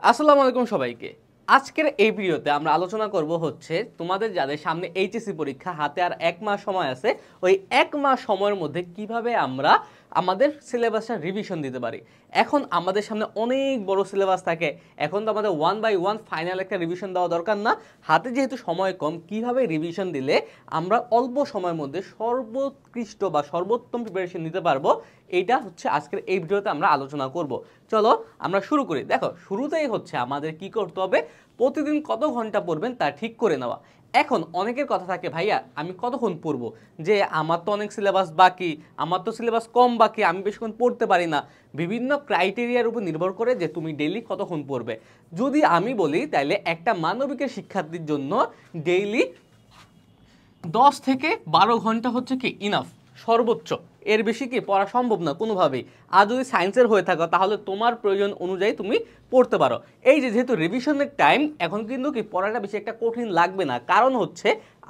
আসসালামু আলাইকুম সবাইকে। আজকের এই ভিডিওতে আমরা আলোচনা করব হচ্ছে তোমাদের যাদের সামনে এইচএসসি পরীক্ষা হাতে আর 1 মাস সময় আছে, ওই 1 মাস সময়ের মধ্যে কিভাবে আমরা আমাদের সিলেবাসটা রিভিশন দিতে পারি। এখন আমাদের সামনে অনেক বড় সিলেবাস থাকে, এখন তো আমাদের 1 বাই 1 ফাইনাল একটা রিভিশন দেওয়া দরকার না। হাতে যেহেতু সময় কম, কিভাবে রিভিশন দিলে আমরা অল্প সময়ের মধ্যে সর্বোৎকৃষ্ট বা সর্বোত্তম প্রিপারেশন নিতে পারবো, এইটা হচ্ছে আজকের এই ভিডিওতে আমরা আলোচনা করব। চলো আমরা শুরু করি। দেখো, শুরুতেই হচ্ছে আমাদের কি করতে হবে, প্রতিদিন কত ঘন্টা পড়বেন তা ঠিক করে নেওয়া। এখন অনেকের কথা থাকে, ভাইয়া আমি কতক্ষণ পড়বো, যে আমার তো অনেক সিলেবাস বাকি, আমার তো সিলেবাস কম বাকি, আমি বেশিক্ষণ পড়তে পারি না। বিভিন্ন ক্রাইটেরিয়ার উপর নির্ভর করে যে তুমি ডেইলি কতক্ষণ পড়বে। যদি আমি বলি তাহলে একটা মানবিকের শিক্ষার্থীর জন্য ডেইলি 10 থেকে 12 ঘন্টা হচ্ছে কি ইনাফ, সর্বোচ্চ। এর বেশি কি পড়া সম্ভব না কোনোভাবেই। আর যদি সায়েন্সের হয়ে থাকো তাহলে তোমার প্রয়োজন অনুযায়ী তুমি পড়তে পারো। এই যে যেহেতু রিভিশনের টাইম, এখন কিন্তু কি পড়াটা বেশি একটা কঠিন লাগবে না, কারণ হচ্ছে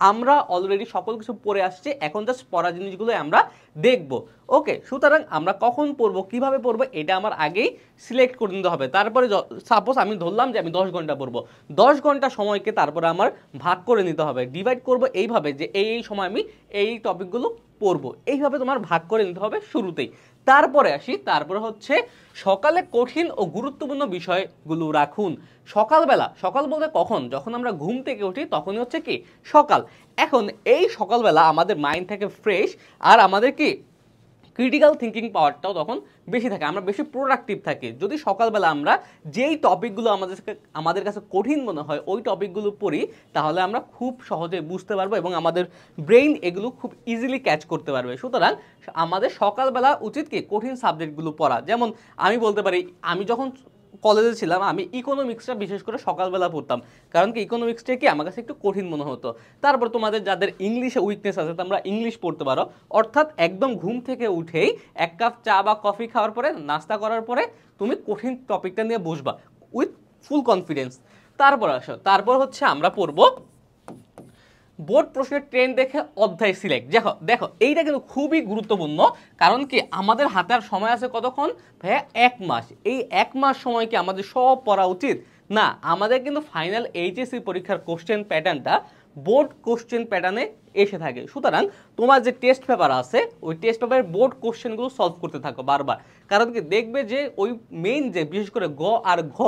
আমরা অলরেডি সকল কিছু পড়ে আসছি, এখন জাস্ট পড়া জিনিসগুলো আমরা দেখব। ওকে, সুতরাং আমরা কখন পড়বো, কিভাবে পড়বো, এটা আমার আগেই সিলেক্ট করে নিতে হবে। তারপরে সাপোজ আমি ধরলাম যে আমি 10 ঘন্টা পড়বো, 10 ঘন্টা সময়কে তারপরে আমার ভাগ করে নিতে হবে, ডিভাইড করব এইভাবে যে এই সময় আমি এই টপিকগুলো পড়বো, এইভাবে তোমার ভাগ করে নিতে হবে শুরুতেই। তারপরে আসি, তারপরে হচ্ছে সকালে কঠিন ও গুরুত্বপূর্ণ বিষয়গুলো রাখুন সকালবেলা। সকাল বলতে কখন, যখন আমরা ঘুম থেকে উঠি তখনই হচ্ছে কি সকাল। এখন এই সকালবেলা আমাদের মাইন্ড থাকে ফ্রেশ, আর আমাদের কি ক্রিটিক্যাল থিঙ্কিং পাওয়ারটাও তখন বেশি থাকে, আমরা বেশি প্রোডাক্টিভ থাকি। যদি সকালবেলা আমরা যেই টপিকগুলো আমাদের কাছে কঠিন মনে হয় ওই টপিকগুলো পড়ি, তাহলে আমরা খুব সহজে বুঝতে পারবো এবং আমাদের ব্রেইন এগুলো খুব ইজিলি ক্যাচ করতে পারবে। সুতরাং আমাদের সকালবেলা উচিত কি কঠিন সাবজেক্টগুলো পড়া। যেমন আমি বলতে পারি, আমি যখন কলেজে ছিলাম আমি ইকোনমিক্সটা বিশেষ করে সকালবেলা পড়তাম, কারণ কি ইকোনমিক্সটা কি আমার কাছে একটু কঠিন মনে হতো। তারপর তোমাদের যাদের ইংলিশে উইকনেস আছে তোমরা ইংলিশ পড়তে পারো, অর্থাৎ একদম ঘুম থেকে উঠেই 1 কাপ চা বা কফি খাওয়ার পরে, নাস্তা করার পরে তুমি কঠিন টপিকটা নিয়ে বসবা উইথ ফুল কনফিডেন্স। তারপর হচ্ছে আমরা পড়বো বোর্ড প্রশ্নের ট্রেন্ড দেখে অধ্যায় সিলেক্ট। দেখো দেখো এইটা কিন্তু খুবই গুরুত্বপূর্ণ, কারণ কি আমাদের হাতে আর সময় আছে কতক্ষণ ভাইয়া, 1 মাস। এই 1 মাস সময় কি আমাদের সব পড়া উচিত না? আমাদের কিন্তু ফাইনাল এইচএসসি পরীক্ষার কোশ্চেন প্যাটার্নটা বোর্ড কোশ্চেন প্যাটার্নে এসে থাকে। সুতরাং তোমার যে টেস্ট পেপার আছে ওই টেস্ট পেপারের বোর্ড কোশ্চেনগুলো সলভ করতে থাকো বারবার, কারণ কি দেখবে যে ওই মেইন যে বিশেষ করে গ আর ঘ,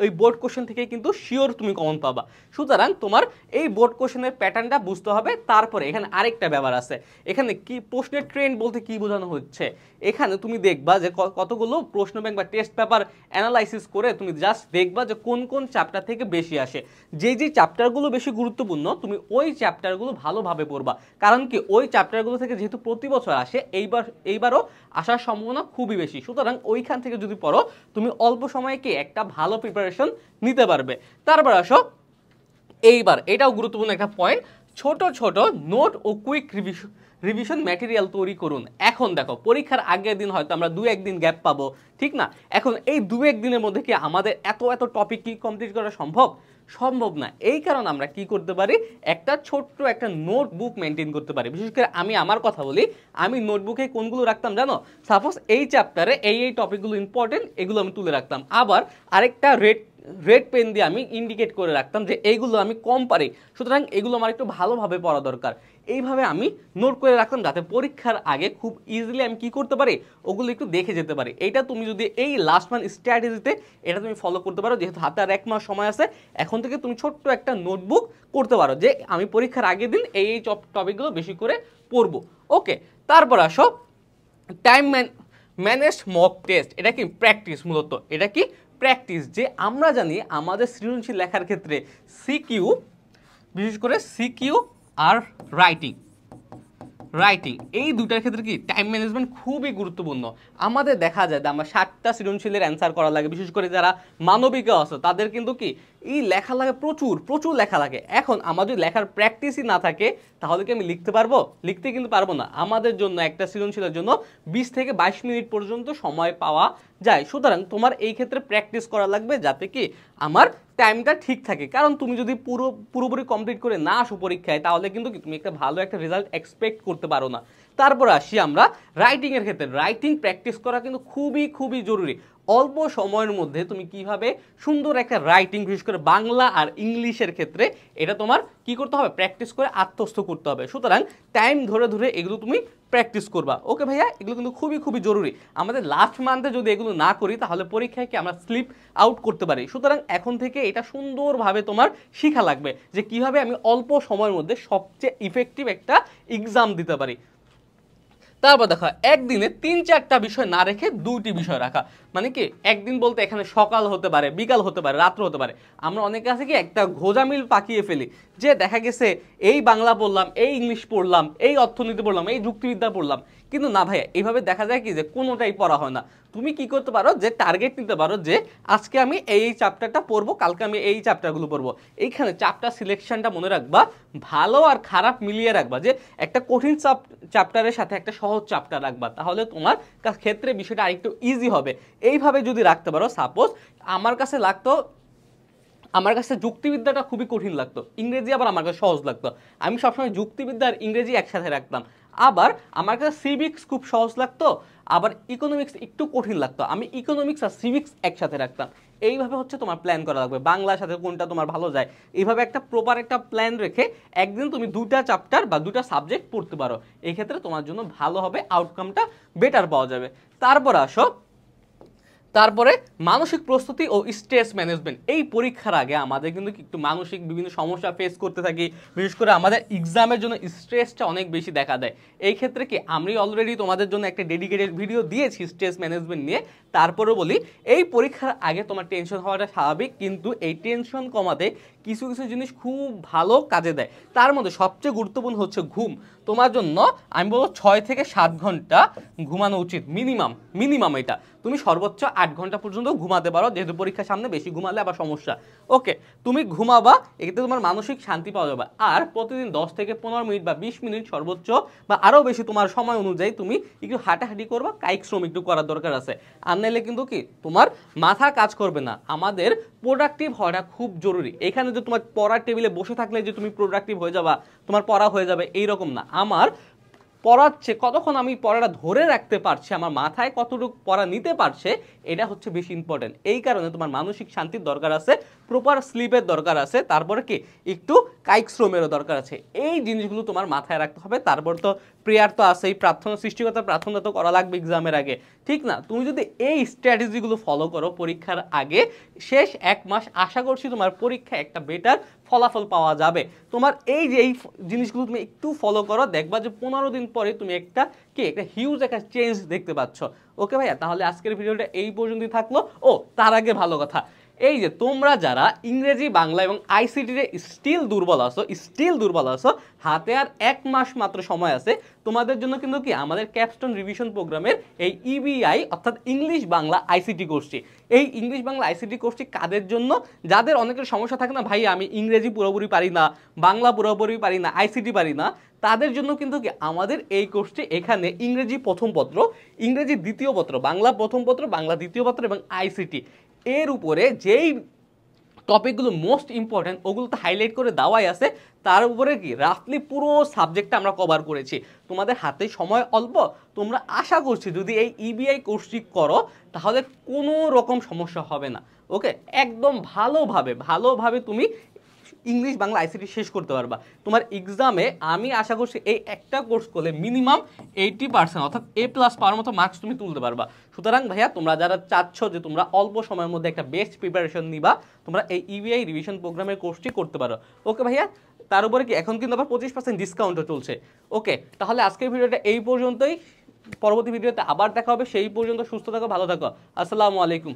ওই বোর্ড কোশ্চেন থেকে কিন্তু শিওর তুমি কমন পাবা। সুতরাং তোমার এই বোর্ড কোশ্চেনের প্যাটার্নটা বুঝতে হবে। তারপরে এখানে আরেকটা ব্যাপার আছে, এখানে কি প্রশ্নের ট্রেন্ড বলতে কি বোঝানো হচ্ছে, এখানে তুমি দেখবা যে কতগুলো প্রশ্ন ব্যাংক বা টেস্ট পেপার অ্যানালাইসিস করে তুমি জাস্ট দেখবা যে কোন কোন চ্যাপ্টার থেকে বেশি আসে। যেই চ্যাপ্টারগুলো বেশি গুরুত্বপূর্ণ তুমি ওই চ্যাপ্টারগুলো ভালোভাবে পড়বা, কারণ কি ওই চ্যাপ্টারগুলো থেকে যেহেতু প্রতি বছর আসে, এইবারও আসার সম্ভাবনা খুবই বেশি। সুতরাং ওইখান থেকে যদি পড়ো তুমি অল্প সময়ে কি একটা ভালো প্রিপারেশন নিতে পারবে। তারপর আসো, এইবার এটাও গুরুত্বপূর্ণ একটা পয়েন্ট, ছোট ছোট নোট ও কুইক রিভিশন ম্যাটেরিয়াল তৈরি করুন। এখন দেখো পরীক্ষার আগের দিন হয়তো আমরা 2-1 দিন গ্যাপ পাবো, ঠিক না? এখন এই 2-1 দিনের মধ্যে কি আমাদের এত টপিক কি কমপ্লিট করা সম্ভব না। এই কারণে আমরা কি করতে পারি, একটা ছোট্ট একটা নোটবুক মেনটেন করতে পারি। বিশেষ করে আমি আমার কথা বলি, আমি নোটবুকে কোনগুলো রাখতাম জানো? সাপোজ এই চ্যাপ্টারে এই টপিকগুলো ইম্পর্টেন্ট, এগুলো আমি তুলে রাখতাম। আবার আরেকটা রেড পেন দিয়ে আমি ইন্ডিকেট করে রাখতাম যে এইগুলো আমি কম পারি, সুতরাং এগুলো আমার একটু ভালোভাবে পড়া দরকার। এইভাবে আমি নোট করে রাখতাম যাতে পরীক্ষার আগে খুব ইজিলি আমি কি করতে পারি, ওগুলো একটু দেখে যেতে পারি। এইটা তুমি যদি এই লাস্ট মান্থ স্ট্র্যাটেজিতে এটা তুমি ফলো করতে পারো, যেহেতু হাতে আর 1 মাস সময় আছে, এখন থেকে তুমি ছোট্ট একটা নোটবুক করতে পারো যে আমি পরীক্ষার আগের দিন এই টপিকগুলো বেশি করে পড়বো। ওকে, তারপর আসো টাইম ম্যানেজড মক টেস্ট। এটা কি প্র্যাকটিস, মূলত এটা কি প্র্যাকটিস। যে আমরা জানি আমাদের সৃজনশীল লেখার ক্ষেত্রে সিকিউ, বিশেষ করে সিকিউ আর রাইটিং এই দুটার ক্ষেত্রে কি টাইম ম্যানেজমেন্ট খুবই গুরুত্বপূর্ণ। আমাদের দেখা যায় যে আমরা 60টা সৃজনশীলের অ্যান্সার করা লাগে, বিশেষ করে যারা মানবিকে আছে তাদের কিন্তু কি এই লেখা লাগে, প্রচুর লেখা লাগে। এখন আমার যদি লেখার প্র্যাকটিসই না থাকে তাহলে কি আমি লিখতে কিন্তু পারবো না। আমাদের জন্য একটা সৃজনশীলের জন্য 20 থেকে 22 মিনিট পর্যন্ত সময় পাওয়া যায়। সুতরাং তোমার এই ক্ষেত্রে প্র্যাকটিস করা লাগবে যাতে কি আমার টাইমটা ঠিক থাকে, কারণ তুমি যদি পুরোপুরি কমপ্লিট করে না আসো পরীক্ষায় তাহলে কিন্তু তুমি একটা ভালো একটা রেজাল্ট এক্সপেক্ট করতে পারো না। তারপর আসি আমরা রাইটিংয়ের ক্ষেত্রে। রাইটিং প্র্যাকটিস করা কিন্তু খুবই জরুরি। অল্প সময়ের মধ্যে তুমি কিভাবে সুন্দর একটা রাইটিং, বিশেষ করে বাংলা আর ইংলিশের ক্ষেত্রে এটা তোমার কি করতে হবে, প্র্যাকটিস করে আত্মস্থ করতে হবে। সুতরাং টাইম ধরে ধরে এগুলো তুমি প্র্যাকটিস করবা। ওকে ভাইয়া, এগুলো কিন্তু খুবই খুবই জরুরি। আমাদের লাস্ট মান্থে যদি এগুলো না করি তাহলে পরীক্ষায় কি আমরা স্লিপ আউট করতে পারি। সুতরাং এখন থেকে এটা সুন্দরভাবে তোমার শিখা লাগবে যে কিভাবে আমি অল্প সময়ের মধ্যে সবচেয়ে ইফেক্টিভ একটা এক্সাম দিতে পারি। তারপর দেখো, একদিনে 3-4টা বিষয় না রেখে 2টি বিষয় রাখা। মানে কি, একদিন বলতে এখানে সকাল হতে পারে, বিকাল হতে পারে, রাত্র হতে পারে। আমরা অনেকে আছে কি একটা ঘোজামিল পাকিয়ে ফেলি, যে দেখা গেছে এই বাংলা পড়লাম, এই ইংলিশ পড়লাম, এই অর্থনীতি পড়লাম, এই যুক্তিবিদ্যা পড়লাম, কিন্তু না ভাইয়া, এইভাবে দেখা যায় কি যে কোনোটাই পড়া হয় না। তুমি কি করতে পারো, যে টার্গেট নিতে পারো যে আজকে আমি এই চ্যাপ্টারটা পড়বো, কালকে আমি এই চ্যাপ্টারগুলো পড়বো। এইখানে চ্যাপ্টার সিলেকশনটা মনে রাখবা, ভালো আর খারাপ মিলিয়ে রাখবা, যে একটা কঠিন চ্যাপ্টারের সাথে একটা সহজ চ্যাপ্টার রাখবা, তাহলে তোমার ক্ষেত্রে বিষয়টা আরেকটু ইজি হবে। এইভাবে যদি রাখতে পারো, সাপোজ আমার কাছে যুক্তিবিদ্যাটা খুবই কঠিন লাগতো, ইংরেজি আবার আমার কাছে সহজ লাগতো, আমি সবসময় যুক্তিবিদ্যা আর ইংরেজি একসাথে রাখতাম। আবার আমার কাছে সিভিক্স খুব সহজ লাগতো, আবার ইকোনমিক্স একটু কঠিন লাগতো, আমি ইকোনমিক্স আর সিভিক্স একসাথে রাখতাম। এইভাবে হচ্ছে তোমার প্ল্যান করা লাগবে, বাংলার সাথে কোনটা তোমার ভালো যায়। এইভাবে একটা প্রপার একটা প্ল্যান রেখে একদিন তুমি 2টা চ্যাপ্টার বা 2টা সাবজেক্ট পড়তে পারো, এই ক্ষেত্রে তোমার জন্য ভালো হবে, আউটকামটা বেটার পাওয়া যাবে। তারপরে মানসিক প্রস্তুতি ও স্ট্রেস ম্যানেজমেন্ট। এই পরীক্ষার আগে আমাদের কিন্তু একটু মানসিক বিভিন্ন সমস্যা ফেস করতে থাকি, বিশেষ করে আমাদের এক্সামের জন্য স্ট্রেসটা অনেক বেশি দেখা দেয়। এই ক্ষেত্রে কি আমি অলরেডি তোমাদের জন্য একটা ডেডিকেটেড ভিডিও দিয়েছি স্ট্রেস ম্যানেজমেন্ট নিয়ে। তারপরে বলি, এই পরীক্ষার আগে তোমার টেনশন হওয়াটা স্বাভাবিক, কিন্তু এই টেনশন কমাতে কিছু কিছু জিনিস খুব ভালো কাজে দেয়। তার মধ্যে সবচেয়ে গুরুত্বপূর্ণ হচ্ছে ঘুম। তোমার জন্য আমি বলবো 6 থেকে 7 ঘন্টা ঘুমানো উচিত, মিনিমাম এটা। তুমি সর্বোচ্চ 8 ঘন্টা পর্যন্ত ঘুমাতে পারো, যেহেতু পরীক্ষার সামনে বেশি ঘুমালে আবার সমস্যা। ওকে, তুমি ঘুমাবা, এতে তোমার মানসিক শান্তি পাওয়া যাবে। আর প্রতিদিন 10 থেকে 15 মিনিট বা 20 মিনিট সর্বোচ্চ, বা আরও বেশি তোমার সময় অনুযায়ী তুমি একটু হাঁটাহাঁটি করবা, কায়িক শ্রম একটু করার দরকার আছে। আর নাইলে কিন্তু কি তোমার মাথা কাজ করবে না। আমাদের প্রোডাক্টিভ হওয়াটা খুব জরুরি। এখানে যে তোমার পড়ার টেবিলে বসে থাকলে যে তুমি প্রোডাক্টিভ হয়ে যাবা, তোমার পড়া হয়ে যাবে, এইরকম না। আমার পড়াচ্ছে কতক্ষণ আমি পড়াটা ধরে রাখতে পারছি, আমার মাথায় কতটুকু পড়া নিতে পারছে, এটা হচ্ছে বেশি ইম্পর্টেন্ট। এই কারণে তোমার মানসিক শান্তির দরকার আছে, প্রপার স্লিপের দরকার আছে, তারপরে কি একটু কায়িক শ্রমেরও দরকার আছে। এই জিনিসগুলো তোমার মাথায় রাখতে হবে। তারপর তো প্রেয়ার তো আছেই, প্রার্থনা, সৃষ্টিকর্তার প্রার্থনা তো করা লাগবে এক্সামের আগে, ঠিক না? তুমি যদি এই স্ট্র্যাটেজিগুলো ফলো করো পরীক্ষার আগে, শেষ 1 মাস আশা করছি তোমার পরীক্ষায় একটা বেটার ফলাফল পাওয়া যাবে। তোমার এই যে এই জিনিসগুলো তুমি একটু ফলো করো, দেখবা যে 15 দিন পরে তুমি একটা হিউজ একটা চেঞ্জ দেখতে পাচ্ছ। ওকে ভাইয়া, তাহলে আজকের ভিডিওটা এই পর্যন্তই থাকলো। ও তার আগে ভালো কথা, এই যে তোমরা যারা ইংরেজি, বাংলা এবং আইসিটিতে স্টিল দুর্বল আছো, হাতে আর 1 মাস মাত্র সময় আছে, তোমাদের জন্য কিন্তু কি আমাদের ক্যাপস্টোন রিভিশন প্রোগ্রামের এই ইবিআই অর্থাৎ ইংলিশ বাংলা আইসিটি কোর্সটি, এই ইংলিশ বাংলা আইসিটি কোর্সটি কাদের জন্য? যাদের অনেকের সমস্যা থাকে না, ভাই আমি ইংরেজি পুরোপুরি পারি না, বাংলা পুরোপুরি পারি না, আইসিটি পারি না, তাদের জন্য কিন্তু কি আমাদের এই কোর্সটি। এখানে ইংরেজি প্রথম পত্র, ইংরেজি দ্বিতীয় পত্র, বাংলা প্রথম পত্র, বাংলা দ্বিতীয় পত্র এবং আইসিটি, এর উপরে যেই টপিকগুলো মোস্ট ইম্পর্টেন্ট ওগুলো তো হাইলাইট করে দেওয়াই আছে। তার উপরে কি রাফলি পুরো সাবজেক্টটা আমরা কভার করেছি। তোমাদের হাতে সময় অল্প, তোমরা আশা করছি যদি এই ইবিআই কোর্সটি করো তাহলে কোনো রকম সমস্যা হবে না। ওকে, একদম ভালোভাবে তুমি ইংলিশ বাংলা আইসিটি শেষ করতে পারবা। তোমার এক্সামে আমি আশা করছি এই একটা কোর্স করলে মিনিমাম 80% অর্থাৎ A+ পাওয়ার মতো মার্কস তুমি তুলতে পারবা। সুতরাং ভাইয়া, তোমরা যারা চাচ্ছ যে তোমরা অল্প সময়ের মধ্যে একটা বেস্ট প্রিপারেশন নিবা, তোমরা এই ইবিআই রিভিশন প্রোগ্রামের কোর্সটি করতে পারো। ওকে ভাইয়া, তার উপরে কি এখন কিন্তু আবার 25% ডিসকাউন্টও চলছে। ওকে, তাহলে আজকের ভিডিওটা এই পর্যন্তই। পরবর্তী ভিডিওতে আবার দেখা হবে, সেই পর্যন্ত সুস্থ থাকো, ভালো থাকো, আসসালামু আলাইকুম।